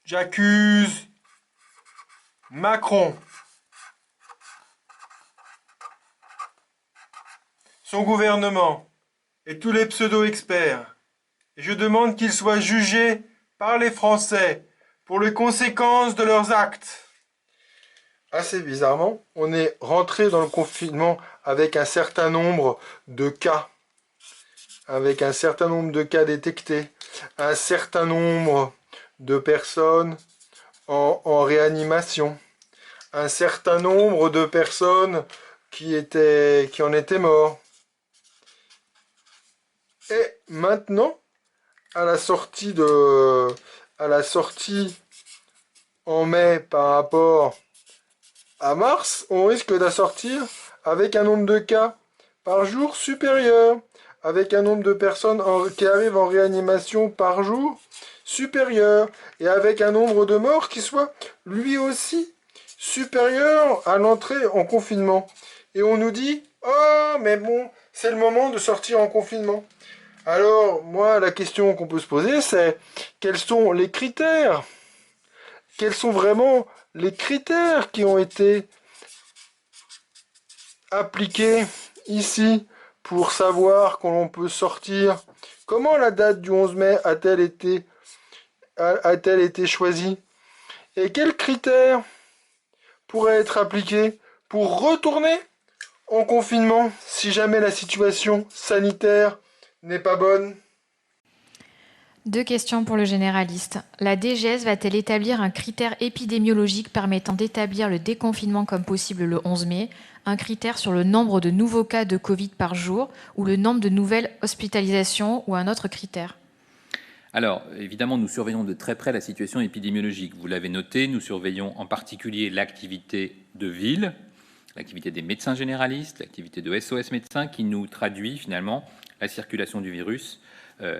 J'accuse Macron, son gouvernement et tous les pseudo-experts. Et je demande qu'ils soient jugés par les Français pour les conséquences de leurs actes. Assez bizarrement, on est rentré dans le confinement avec un certain nombre de cas, détectés, un certain nombre de personnes en réanimation, un certain nombre de personnes qui en étaient morts. Et maintenant, à la sortie en mai par rapport à mars, on risque d'assortir avec un nombre de cas par jour supérieur, avec un nombre de personnes qui arrivent en réanimation par jour supérieur, et avec un nombre de morts qui soit lui aussi supérieur à l'entrée en confinement. Et on nous dit « Oh, mais bon, c'est le moment de sortir en confinement ». Alors, moi, la question qu'on peut se poser, c'est quels sont les critères? Quels sont vraiment les critères qui ont été appliqués ici pour savoir quand on peut sortir? Comment la date du 11 mai a-t-elle été choisie? Et quels critères pourraient être appliqués pour retourner en confinement si jamais la situation sanitaire n'est pas bonne? Deux questions pour le généraliste. La DGS va-t-elle établir un critère épidémiologique permettant d'établir le déconfinement comme possible le 11 mai, un critère sur le nombre de nouveaux cas de Covid par jour ou le nombre de nouvelles hospitalisations ou un autre critère? Alors, évidemment, nous surveillons de très près la situation épidémiologique. Vous l'avez noté, nous surveillons en particulier l'activité de ville, l'activité des médecins généralistes, l'activité de SOS médecins qui nous traduit finalement la circulation du virus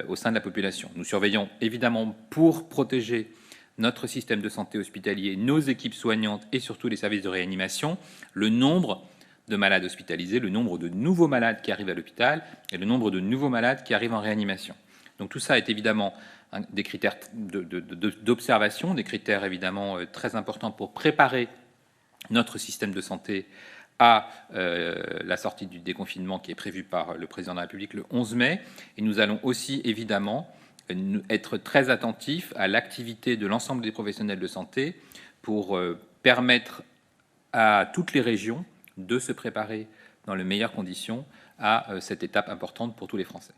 au sein de la population. Nous surveillons évidemment pour protéger notre système de santé hospitalier, nos équipes soignantes et surtout les services de réanimation, le nombre de malades hospitalisés, le nombre de nouveaux malades qui arrivent à l'hôpital et le nombre de nouveaux malades qui arrivent en réanimation. Donc tout ça est évidemment des critères d'observation, des critères évidemment très importants pour préparer notre système de santé à la sortie du déconfinement qui est prévue par le président de la République le 11 mai. Et nous allons aussi évidemment être très attentifs à l'activité de l'ensemble des professionnels de santé pour permettre à toutes les régions de se préparer dans les meilleures conditions à cette étape importante pour tous les Français.